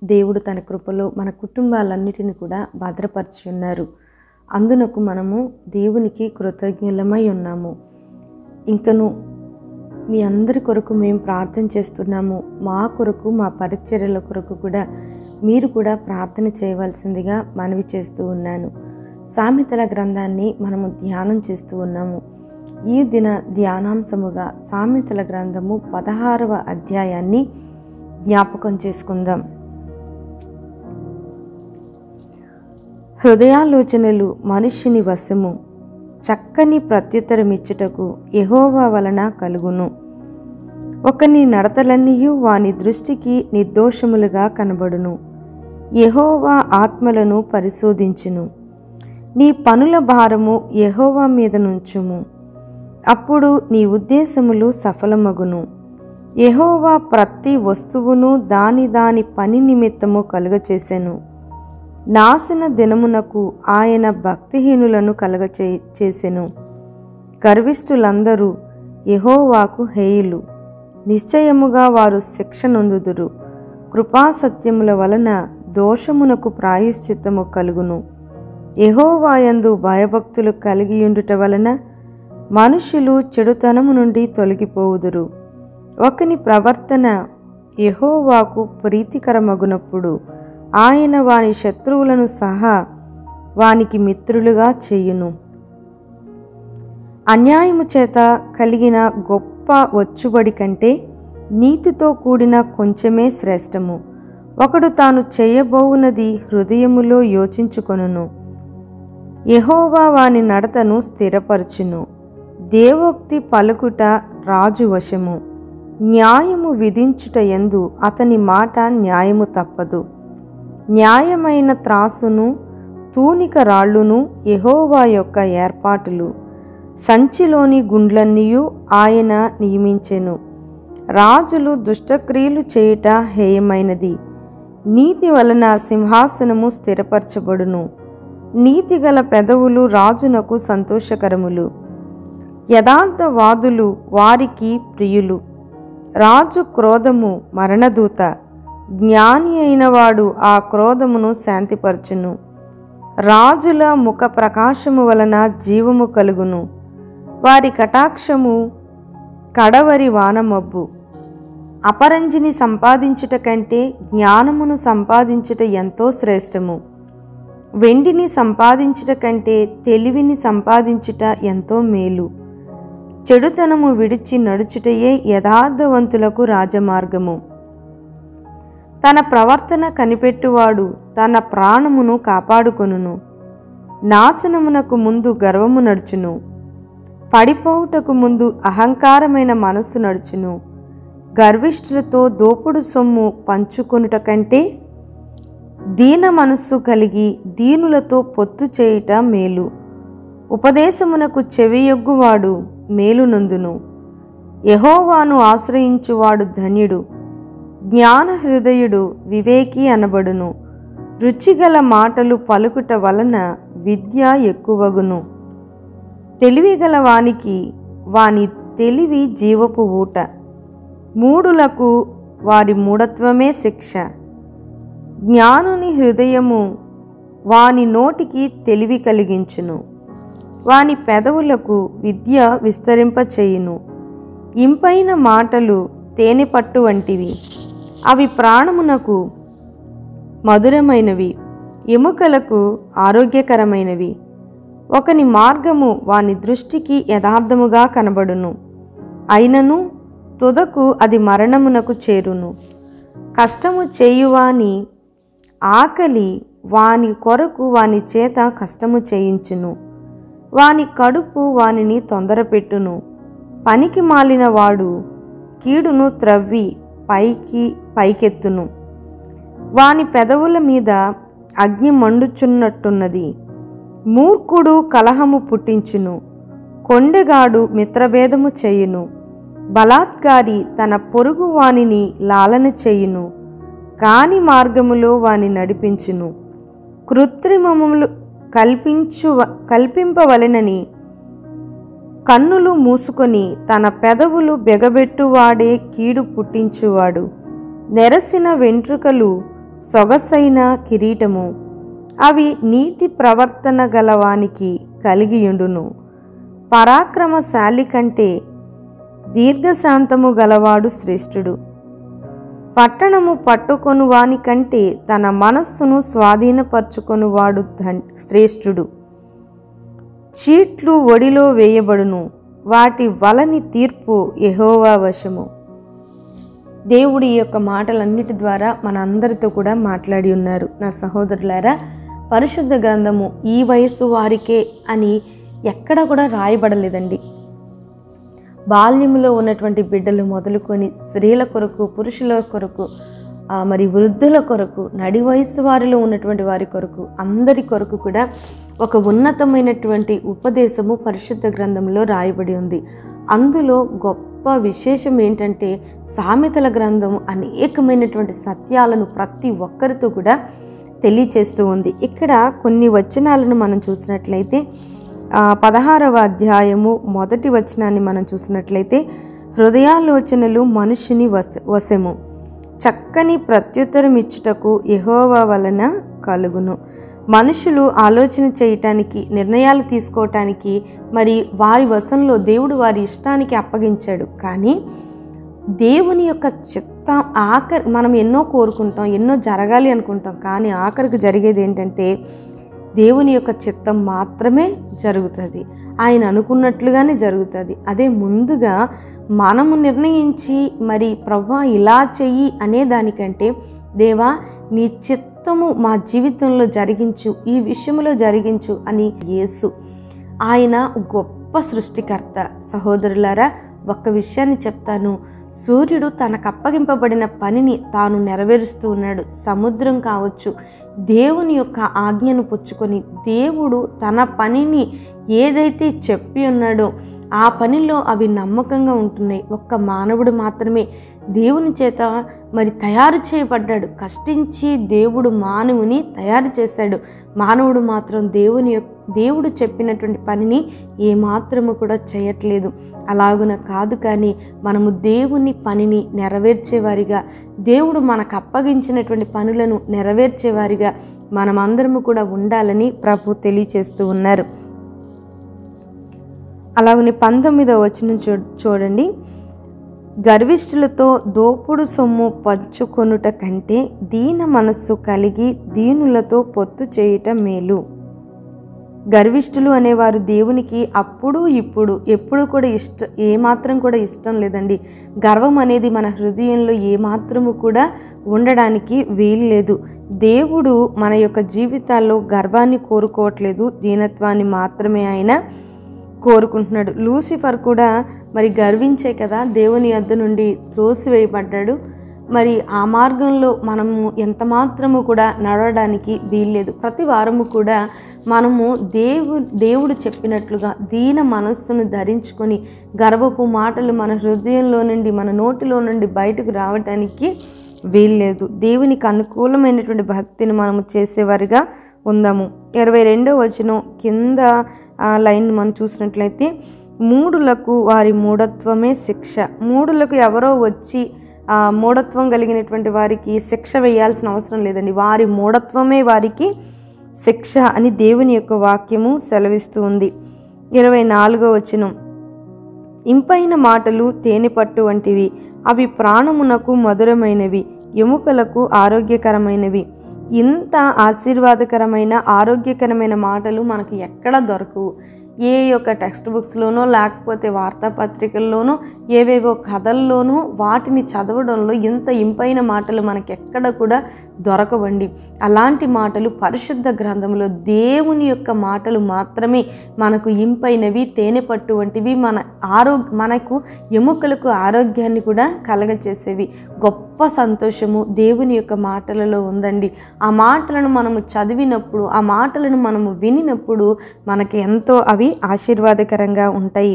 దేవుడు తన కృపలో మన కుటుంబాలన్నిటిని కూడా భద్రపరిచి ఉన్నారు. అందునకు మనము దేవునికి కృతజ్ఞులమై ఉన్నాము. ఇంకను మీ అందరి కొరకు మేము ప్రార్థన చేస్తున్నాము. మా కొరకు, మా పరిచర్యల కొరకు కూడా మీరు కూడా ప్రార్థన చేయవలసిందిగా మనవి చేస్తూ ఉన్నాను. సామెతల గ్రంథాన్ని మనము ధ్యానం చేస్తూ ఉన్నాము. ఈ దిన ధ్యానాంశముగా సామెతల గ్రంథము 16వ అధ్యాయాన్ని జ్ఞాపకం చేసుకుందాం. హృదయాలోచనలు మనుష్యుని వశము, చక్కని ప్రత్యుత్తరమిచ్చుటకు యెహోవా వలన కలుగును. ఒకని నడతలన్నీయు వాని దృష్టికి నిర్దోషములుగా కనబడును. యెహోవా ఆత్మలను పరిశోధించును. నీ పనుల భారము యెహోవా మీద నుంచుము, అప్పుడు నీ ఉద్దేశములు సఫలమగును. యెహోవా ప్రతి వస్తువును దాని దాని పని నిమిత్తము కలుగచేసెను. నాశన దినమునకు ఆయన భక్తిహీనులను చేసెను. గర్విష్ఠులందరూ యెహోవాకు హేయులు, నిశ్చయముగా వారు శిక్ష నొందుదురు. కృపాసత్యముల వలన దోషమునకు ప్రాయశ్చిత్తము కలుగును. యెహోవాయందు భయభక్తులు కలిగియుండుట వలన మనుషులు చెడుతనము నుండి తొలగిపోవుదురు. ఒకని ప్రవర్తన యెహోవాకు ప్రీతికరమగునప్పుడు ఆయన వాని శత్రువులను సహా వానికి మిత్రులుగా చేయును. అన్యాయము చేత కలిగిన గొప్ప వచ్చుబడి కంటే నీతితో కూడిన కొంచెమే శ్రేష్టము. ఒకడు తాను చేయబోవునది హృదయములో యోచించుకొనును. యెహోవా వాని నడతను స్థిరపరచును. దేవోక్తి పలుకుట రాజు వశము. న్యాయము విధించుట యందు అతని మాట న్యాయము తప్పదు. న్యాయమైన త్రాసును తూనిక రాళ్ళును యెహోవా యొక్క ఏర్పాటులు. సంచిలోని గుండ్లన్నీయు ఆయన నియమించెను. రాజులు దుష్టక్రియలు చేయుట హేయమైనది. నీతి వలన సింహాసనము స్థిరపరచబడును. నీతిగల పెదవులు రాజునకు సంతోషకరములు. యథార్థవాదులు వారికి ప్రియులు. రాజు క్రోధము మరణదూత. జ్ఞాని అయిన వాడు ఆ క్రోధమును శాంతిపరచును. రాజుల ముఖ ప్రకాశము వలన జీవము కలుగును. వారి కటాక్షము కడవరి వానమబ్బు. అపరంజిని సంపాదించుట కంటే జ్ఞానమును సంపాదించుట ఎంతో శ్రేష్టము. వెండిని సంపాదించుట కంటే తెలివిని సంపాదించుట ఎంతో మేలు. చెడుతనము విడిచి నడుచుటయే యథార్థవంతులకు రాజమార్గము. తన ప్రవర్తన కనిపెట్టువాడు తన ప్రాణమును కాపాడుకొనును. నాశనమునకు ముందు గర్వము నడుచును. పడిపోవుటకు ముందు అహంకారమైన మనస్సు నడుచును. గర్విష్ఠులతో దోపుడు సొమ్ము పంచుకొనుట కంటే దీన మనస్సు కలిగి దీనులతో పొత్తు చేయుట మేలు. ఉపదేశమునకు చెవియొగ్గువాడు మేలు నొందును. యెహోవాను ఆశ్రయించువాడు ధన్యుడు. జ్ఞాన హృదయుడు వివేకి అనబడును. రుచిగల మాటలు పలుకుట వలన విద్య ఎక్కువగును. తెలివిగల వానికి వాని తెలివి జీవపు ఊట. మూఢులకు వారి మూఢత్వమే శిక్ష. జ్ఞానుని హృదయము వాని నోటికి తెలివి కలిగించును. వాని పెదవులకు విద్య విస్తరింపచేయును. ఇంపైన మాటలు తేనె పట్టు వంటివి. అవి ప్రాణమునకు మధురమైనవి, ఎముకలకు ఆరోగ్యకరమైనవి. ఒకని మార్గము వాని దృష్టికి యథార్థముగా కనబడును. అయినను తుదకు అది మరణమునకు చేరును. కష్టము చేయువాని ఆకలి వాని కొరకు వాని చేత కష్టము చేయించును. వాని కడుపు వానిని తొందరపెట్టును. పనికి మాలిన వాడు కీడును త్రవ్వి పైకెత్తును. వాని పెదవుల మీద అగ్ని మండుచున్నట్టున్నది. మూర్ఖుడు కలహము పుట్టించును. కొండెగాడు మిత్రభేదము చేయును. బలాత్కారి తన పొరుగు వానిని లాలన చేయును. కాని మార్గములో వాని నడిపించును. కృత్రిమములు కల్పింపవలెనని కన్నులు మూసుకొని తన పెదవులు బెగబెట్టువాడే కీడు పుట్టించువాడు. నెరసిన వెంట్రుకలు సొగసైన కిరీటము, అవి నీతి ప్రవర్తన గలవానికి కలిగియుండును. పరాక్రమశాలి కంటే దీర్ఘశాంతము గలవాడు శ్రేష్ఠుడు. పట్టణము పట్టుకొను వాని కంటే తన మనస్సును స్వాధీనపరచుకొనువాడు శ్రేష్ఠుడు. చీట్లు ఒడిలో వేయబడును, వాటి వలని తీర్పు యెహోవా వశము. దేవుడి యొక్క మాటలన్నిటి ద్వారా మన అందరితో కూడా మాట్లాడి ఉన్నారు. నా సహోదరులారా, పరిశుద్ధ గ్రంథము ఈ వయస్సు వారికే అని ఎక్కడ కూడా రాయబడలేదండి. బాల్యంలో ఉన్నటువంటి బిడ్డలు మొదలుకొని స్త్రీల కొరకు, పురుషుల కొరకు, మరి వృద్ధుల కొరకు, నడి వయస్సు వారిలో ఉన్నటువంటి వారి కొరకు, అందరి కొరకు కూడా ఒక ఉన్నతమైనటువంటి ఉపదేశము పరిశుద్ధ గ్రంథంలో రాయబడి ఉంది. అందులో గొప్ప విశేషం ఏంటంటే, సామెతల గ్రంథం అనేకమైనటువంటి సత్యాలను ప్రతి ఒక్కరితో కూడా తెలియచేస్తూ ఉంది. ఇక్కడ కొన్ని వచనాలను మనం చూసినట్లయితే 16వ అధ్యాయము 1వ వచనాన్ని మనం చూసినట్లయితే, హృదయాలోచనలు మనుషుని వశము, చక్కని ప్రత్యుత్తరం ఇచ్చుటకు యెహోవా వలన కలుగును. మనుషులు ఆలోచన చేయటానికి, నిర్ణయాలు తీసుకోవటానికి మరి వారి వశంలో దేవుడు వారి ఇష్టానికి అప్పగించాడు. కానీ దేవుని యొక్క చిత్తం మనం ఎన్నో కోరుకుంటాం, ఎన్నో జరగాలి అనుకుంటాం. కానీ ఆఖరికి జరిగేది ఏంటంటే, దేవుని యొక్క చిత్తం మాత్రమే జరుగుతుంది. ఆయన అనుకున్నట్లుగానే జరుగుతుంది. అదే ముందుగా మనము నిర్ణయించి మరి ప్రభువా ఇలా చెయ్యి అనే దానికంటే, దేవా నీ చిత్తము మా జీవితంలో జరిగించు, ఈ విషయంలో జరిగించు అని యేసు, ఆయన గొప్ప సృష్టికర్త. సహోదరులారా, ఒక్క విషయాన్ని చెప్తాను. సూర్యుడు తనకు అప్పగింపబడిన పనిని తాను నెరవేరుస్తూ ఉన్నాడు. సముద్రం కావచ్చు, దేవుని యొక్క ఆజ్ఞను పుచ్చుకొని దేవుడు తన పనిని ఏదైతే చెప్పి ఉన్నాడో ఆ పనిలో అవి నమ్మకంగా ఉంటున్నాయి. ఒక్క మానవుడు మాత్రమే దేవుని చేత మరి తయారు చేయబడ్డాడు. కష్టించి దేవుడు మానవుని తయారు చేశాడు. మానవుడు మాత్రం దేవుడు చెప్పినటువంటి పనిని ఏమాత్రము కూడా చేయట్లేదు. అలాగున కాదు, కానీ మనము దేవుని పనిని నెరవేర్చేవారిగా, దేవుడు మనకు అప్పగించినటువంటి పనులను నెరవేర్చేవారిగా మనమందరము కూడా ఉండాలని ప్రభు తెలియచేస్తూ ఉన్నారు. అలాగనే 19వ వచనం చూడండి. గర్విష్ఠులతో దోపుడు సొమ్ము పంచుకొనుట కంటే దీన మనస్సు కలిగి దీనులతో పొత్తు చేయుట మేలు. గర్విష్ఠులు అనేవారు దేవునికి అప్పుడు ఇప్పుడు ఎప్పుడు కూడా ఏమాత్రం కూడా ఇష్టం లేదండి. గర్వం అనేది మన హృదయంలో ఏమాత్రము కూడా ఉండడానికి వీలు లేదు. దేవుడు మన యొక్క జీవితాల్లో గర్వాన్ని కోరుకోవట్లేదు, దీనత్వాన్ని మాత్రమే ఆయన కోరుకుంటున్నాడు. లూసిఫర్ కూడా మరి గర్వించే కదా దేవుని యొద్ద నుండి త్రోసివేయబడ్డాడు. మరి ఆ మార్గంలో మనము ఎంత మాత్రము కూడా నడవడానికి వీల్లేదు. ప్రతి వారము కూడా మనము దేవుడు చెప్పినట్లుగా దీన మనస్సును ధరించుకొని గర్వపు మాటలు మన హృదయంలో నుండి, మన నోటిలో నుండి బయటకు రావడానికి వీల్లేదు. దేవునికి అనుకూలమైనటువంటి భక్తిని మనము చేసేవారిగా ఉందాము. 22వ వచనం కింద లైన్ మనం చూసినట్లయితే, మూఢులకు వారి మూఢత్వమే శిక్ష. మూఢులకు ఎవరో వచ్చి మూఢత్వం కలిగినటువంటి వారికి శిక్ష వేయాల్సిన అవసరం లేదండి. వారి మూఢత్వమే వారికి శిక్ష అని దేవుని యొక్క వాక్యము సెలవిస్తూ ఉంది. 24వ వచనం, ఇంపైన మాటలు తేనె పట్టు వంటివి, అవి ప్రాణమునకు మధురమైనవి, ఎముకలకు ఆరోగ్యకరమైనవి. ఇంత ఆశీర్వాదకరమైన ఆరోగ్యకరమైన మాటలు మనకు ఎక్కడ దొరకవు. ఏ యొక్క టెక్స్ట్ బుక్స్లోనో లేకపోతే వార్తాపత్రికల్లోనో ఏవేవో కథల్లోనో వాటిని చదవడంలో ఇంత ఇంపైన మాటలు మనకి ఎక్కడ కూడా దొరకవండి. అలాంటి మాటలు పరిశుద్ధ గ్రంథంలో దేవుని యొక్క మాటలు మాత్రమే మనకు ఇంపైనవి, తేనె పట్టు వంటివి, మనకు ఎముకలకు ఆరోగ్యాన్ని కూడా కలగచేసేవి. గొప్ప సంతోషము దేవుని యొక్క మాటలలో ఉందండి. ఆ మాటలను మనము చదివినప్పుడు, ఆ మాటలను మనము వినినప్పుడు మనకి ఎంతో అవి ఆశీర్వాదకరంగా ఉంటాయి.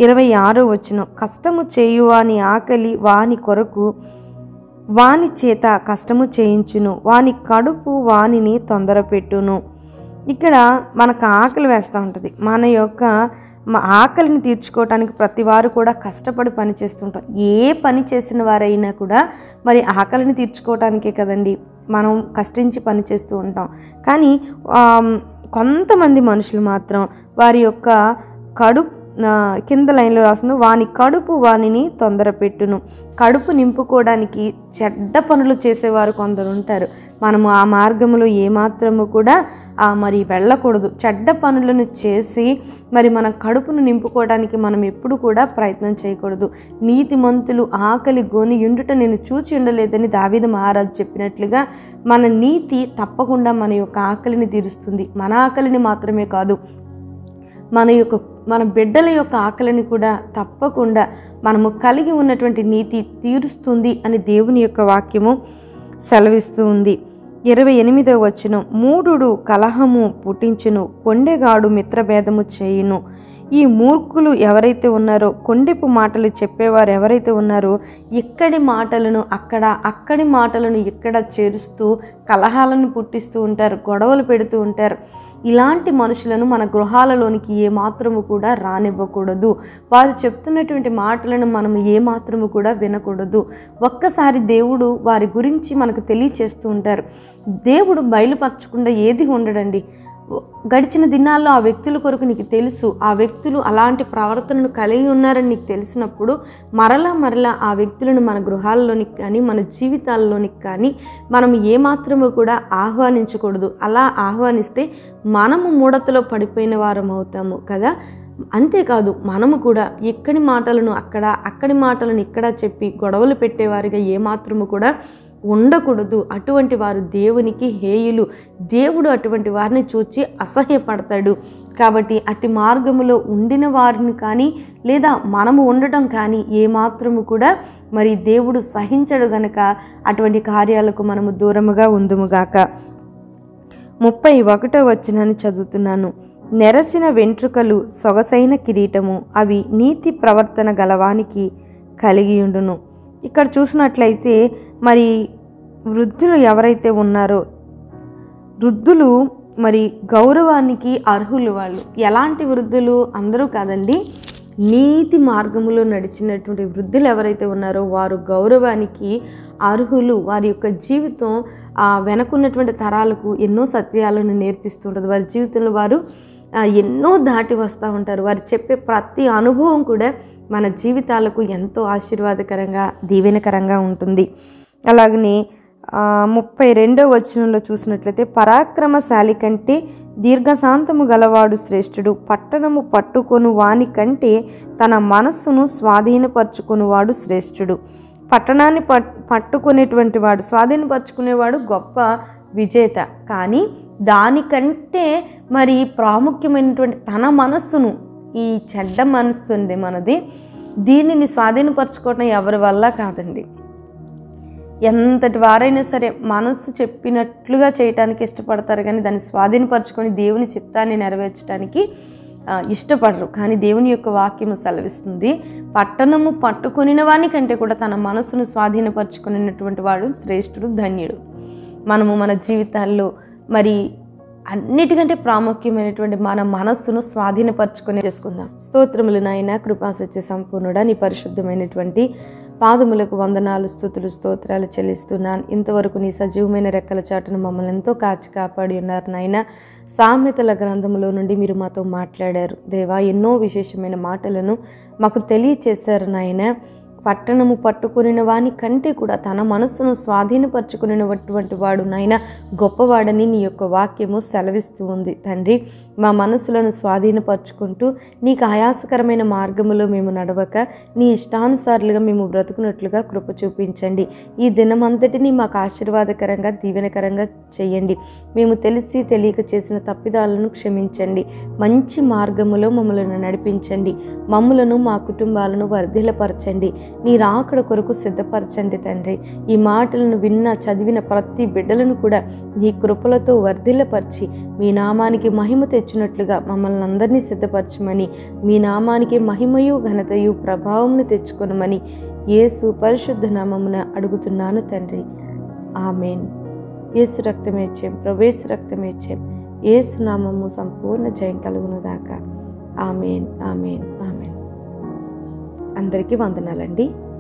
26వ వచనం, కష్టము చేయువాని ఆకలి వాని కొరకు వాని చేత కష్టము చేయించును, వాని కడుపు వానిని తొందరపెట్టును. ఇక్కడ మనకు ఆకలి వేస్తూ ఉంటుంది. మన యొక్క ఆకలిని తీర్చుకోవటానికి ప్రతి వారు కూడా కష్టపడి పని చేస్తుంటాం. ఏ పని చేసిన వారైనా కూడా మరి ఆకలిని తీర్చుకోవటానికే కదండి మనం కష్టించి పని చేస్తూ ఉంటాం. కానీ కొంతమంది మనుషులు మాత్రం వారి యొక్క కడుపు కింద లైన్లో రాస్తుంది, వాని కడుపు వానిని తొందర పెట్టును. కడుపు నింపుకోవడానికి చెడ్డ పనులు చేసేవారు కొందరు ఉంటారు. మనము ఆ మార్గంలో ఏమాత్రము కూడా మరి వెళ్ళకూడదు. చెడ్డ పనులను చేసి మరి మన కడుపును నింపుకోవడానికి మనం ఎప్పుడు కూడా ప్రయత్నం చేయకూడదు. నీతిమంతులు ఆకలి గోని ఉండుట నేను చూచి ఉండలేదని దావీదు మహారాజు చెప్పినట్లుగా మన నీతి తప్పకుండా మన యొక్క ఆకలిని తీరుస్తుంది. మన ఆకలిని మాత్రమే కాదు, మన బిడ్డల యొక్క ఆకలిని కూడా తప్పకుండా మనము కలిగి ఉన్నటువంటి నీతి తీరుస్తుంది అని దేవుని యొక్క వాక్యము సెలవిస్తూ ఉంది. 28వ వచనం, మూఢుడు కలహము పుట్టించును, కొండెగాడు మిత్రభేదము చేయును. ఈ మూర్ఖులు ఎవరైతే ఉన్నారో, కొండెపు మాటలు చెప్పేవారు ఎవరైతే ఉన్నారో, ఇక్కడి మాటలను అక్కడి మాటలను ఇక్కడ చేరుస్తూ కలహాలను పుట్టిస్తూ ఉంటారు, గొడవలు పెడుతూ ఉంటారు. ఇలాంటి మనుషులను మన గృహాలలోనికి ఏమాత్రము కూడా రానివ్వకూడదు. వారు చెప్తున్నటువంటి మాటలను మనం ఏమాత్రము కూడా వినకూడదు. ఒక్కసారి దేవుడు వారి గురించి మనకు తెలియచేస్తూ ఉంటారు. దేవుడు బయలుపరచకుండా ఏది ఉండడండి. గడిచిన దినాల్లో ఆ వ్యక్తుల కొరకు నీకు తెలుసు, ఆ వ్యక్తులు అలాంటి ప్రవర్తనను కలిగి ఉన్నారని నీకు తెలిసినప్పుడు మరలా ఆ వ్యక్తులను మన గృహాల్లోనికి కానీ మన జీవితాల్లోనికి కానీ మనం ఏమాత్రము కూడా ఆహ్వానించకూడదు. అలా ఆహ్వానిస్తే మనము మూఢతలో పడిపోయిన వారం అవుతాము కదా. అంతేకాదు, మనము కూడా ఎక్కడి మాటలను అక్కడి మాటలను ఇక్కడ చెప్పి గొడవలు పెట్టేవారిగా ఏమాత్రము కూడా ఉండకూడదు. అటువంటి వారు దేవునికి హేయులు. దేవుడు అటువంటి వారిని చూచి అసహ్యపడతాడు. కాబట్టి అట్టి మార్గములో ఉండిన వారిని కానీ లేదా మనము ఉండటం కానీ ఏమాత్రము కూడా మరి దేవుడు సహించడు గనక అటువంటి కార్యాలకు మనము దూరముగా ఉందుముగాక. 31వ వచనాన్ని చదువుతున్నాను. నెరసిన వెంట్రుకలు సొగసైన కిరీటము, అవి నీతి ప్రవర్తన గలవానికి కలిగియుండును. ఇక్కడ చూసినట్లయితే మరి వృద్ధులు ఎవరైతే ఉన్నారో, వృద్ధులు మరి గౌరవానికి అర్హులు. వాళ్ళు ఎలాంటి వృద్ధులు? అందరూ కాదండి, నీతి మార్గములో నడిచినటువంటి వృద్ధులు ఎవరైతే ఉన్నారో వారు గౌరవానికి అర్హులు. వారి యొక్క జీవితం వెనకున్నటువంటి తరాలకు ఎన్నో సత్యాలను నేర్పిస్తుంటుంది. వారి జీవితంలో వారు ఎన్నో దాటి వస్తూ ఉంటారు. వారు చెప్పే ప్రతి అనుభవం కూడా మన జీవితాలకు ఎంతో ఆశీర్వాదకరంగా దీవెనకరంగా ఉంటుంది. అలాగనే 32వ వచనంలో చూసినట్లయితే, పరాక్రమశాలి కంటే దీర్ఘశాంతము గలవాడు శ్రేష్ఠుడు, పట్టణము పట్టుకొను వాని కంటే తన మనస్సును స్వాధీనపరచుకొనివాడు శ్రేష్ఠుడు. పట్టణాన్ని పట్టుకునేటువంటి వాడు, స్వాధీనపరచుకునేవాడు గొప్ప విజేత. కానీ దానికంటే మరి ప్రాముఖ్యమైనటువంటి తన మనస్సును, ఈ చెడ్డ మనస్సు ఉంది మనది, దీనిని స్వాధీనపరచుకోవటం ఎవరి వల్ల కాదండి. ఎంతటి వారైనా సరే మనస్సు చెప్పినట్లుగా చేయటానికి ఇష్టపడతారు, కానీ దాన్ని స్వాధీనపరచుకొని దేవుని చిత్తాన్ని నెరవేర్చడానికి ఇష్టపడరు. కానీ దేవుని యొక్క వాక్యము సెలవిస్తుంది, పట్టణము పట్టుకొనిన వాని కంటే కూడా తన మనస్సును స్వాధీనపరచుకునేటువంటి వాడు శ్రేష్ఠుడు, ధన్యుడు. మనము మన జీవితాల్లో మరి అన్నిటికంటే ప్రాముఖ్యమైనటువంటి మన మనస్సును స్వాధీనపరచుకొని చేసుకుందాం. స్తోత్రములు నాయన, కృపాసత్య సంపూర్ణుడా, నీ పరిశుద్ధమైనటువంటి పాదములకు వందనాలు, స్తుతులు, స్తోత్రాలు చెల్లిస్తున్నాను. ఇంతవరకు నీ సజీవమైన రెక్కల చాటును మమ్మల్ని ఎంతో కాచి కాపాడి ఉన్నారు నాయన. సామెతల గ్రంథంలో నుండి మీరు మాతో మాట్లాడారు దేవా, ఎన్నో విశేషమైన మాటలను మాకు తెలియచేశారు నాయన. పట్టణము పట్టుకుని వాని కంటే కూడా తన మనస్సును స్వాధీనపరచుకునేటువంటి వాడు నాయన గొప్పవాడని నీ యొక్క వాక్యము సెలవిస్తూ ఉంది తండ్రి. మా మనస్సులను స్వాధీనపరచుకుంటూ నీకు ఆయాసకరమైన మార్గములో మేము నడవక నీ ఇష్టానుసారులుగా మేము బ్రతుకున్నట్లుగా కృప చూపించండి. ఈ దినమంతటిని మాకు ఆశీర్వాదకరంగా దీవెనకరంగా చేయండి. మేము తెలిసి తెలియక చేసిన తప్పిదాలను క్షమించండి. మంచి మార్గములో మమ్మల్ని నడిపించండి. మమ్మలను మా కుటుంబాలను వర్ధిల్లపరచండి. నీ రాకడ కొరకు సిద్ధపరచండి తండ్రి. ఈ మాటలను చదివిన ప్రతి బిడ్డలను కూడా నీ కృపలతో వర్ధిల్లపరిచి మీ నామానికి మహిమ తెచ్చినట్లుగా మమ్మల్ని అందరినీ సిద్ధపరచమని, మీ నామానికి మహిమయు ఘనతయు ప్రభావమును తెచ్చుకొనమని యేసు పరిశుద్ధ నామమున అడుగుతున్నాను తండ్రి. ఆమేన్. యేసు రక్తమేచ్చేం, ప్రవేశ రక్తమేచ్చేం. యేసు నామము సంపూర్ణ జయం కలుగునుగాక. ఆమెన్. ఆమెన్. ఆమెన్. అందరికీ వందనాలండి.